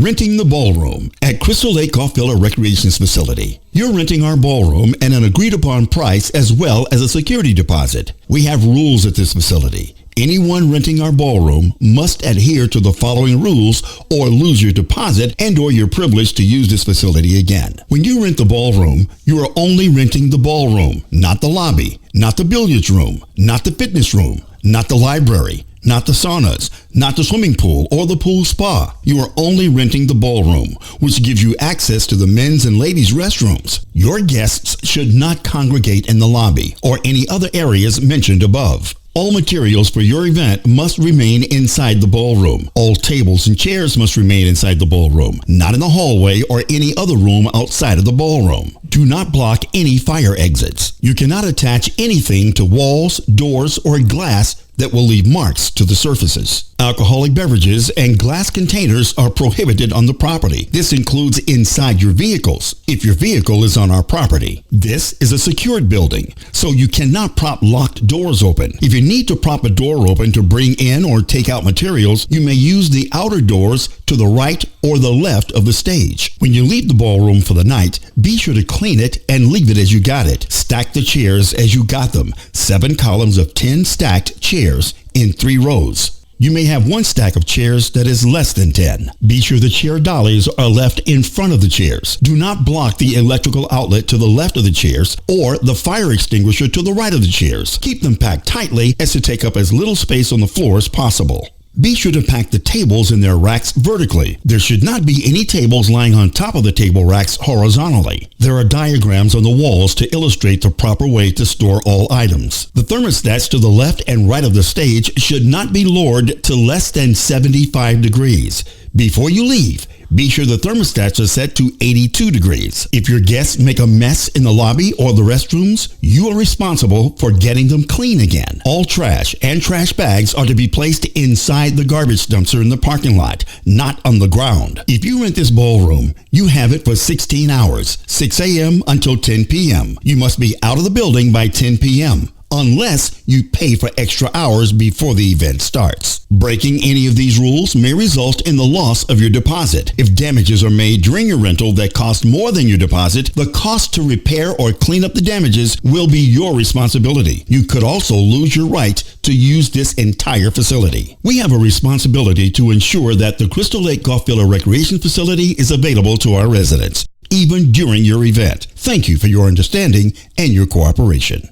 Renting the Ballroom at Crystal Lake Golf Villa Recreations Facility. You're renting our ballroom at an agreed upon price as well as a security deposit. We have rules at this facility. Anyone renting our ballroom must adhere to the following rules or lose your deposit and or your privilege to use this facility again. When you rent the ballroom, you are only renting the ballroom, not the lobby, not the billiards room, not the fitness room, not the library, not the saunas, not the swimming pool or the pool spa. You are only renting the ballroom, which gives you access to the men's and ladies' restrooms. Your guests should not congregate in the lobby or any other areas mentioned above. All materials for your event must remain inside the ballroom. All tables and chairs must remain inside the ballroom, not in the hallway or any other room outside of the ballroom. Do not block any fire exits. You cannot attach anything to walls, doors, or glass that will leave marks to the surfaces. Alcoholic beverages and glass containers are prohibited on the property. This includes inside your vehicles, if your vehicle is on our property. This is a secured building, so you cannot prop locked doors open. If you need to prop a door open to bring in or take out materials, you may use the outer doors to the right or the left of the stage. When you leave the ballroom for the night, be sure to clean it and leave it as you got it. Stack the chairs as you got them. 7 columns of 10 stacked chairs in 3 rows. You may have one stack of chairs that is less than 10. Be sure the chair dollies are left in front of the chairs. Do not block the electrical outlet to the left of the chairs or the fire extinguisher to the right of the chairs. Keep them packed tightly as to take up as little space on the floor as possible. Be sure to pack the tables in their racks vertically. There should not be any tables lying on top of the table racks horizontally. There are diagrams on the walls to illustrate the proper way to store all items. The thermostats to the left and right of the stage should not be lowered to less than 75 degrees. Before you leave, be sure the thermostats are set to 82 degrees. If your guests make a mess in the lobby or the restrooms, you are responsible for getting them clean again. All trash and trash bags are to be placed inside the garbage dumpster in the parking lot, not on the ground. If you rent this ballroom, you have it for 16 hours, 6 a.m. until 10 p.m. You must be out of the building by 10 p.m. unless you pay for extra hours before the event starts. Breaking any of these rules may result in the loss of your deposit. If damages are made during your rental that cost more than your deposit, the cost to repair or clean up the damages will be your responsibility. You could also lose your right to use this entire facility. We have a responsibility to ensure that the Crystal Lake Golf Villa Recreation Facility is available to our residents, even during your event. Thank you for your understanding and your cooperation.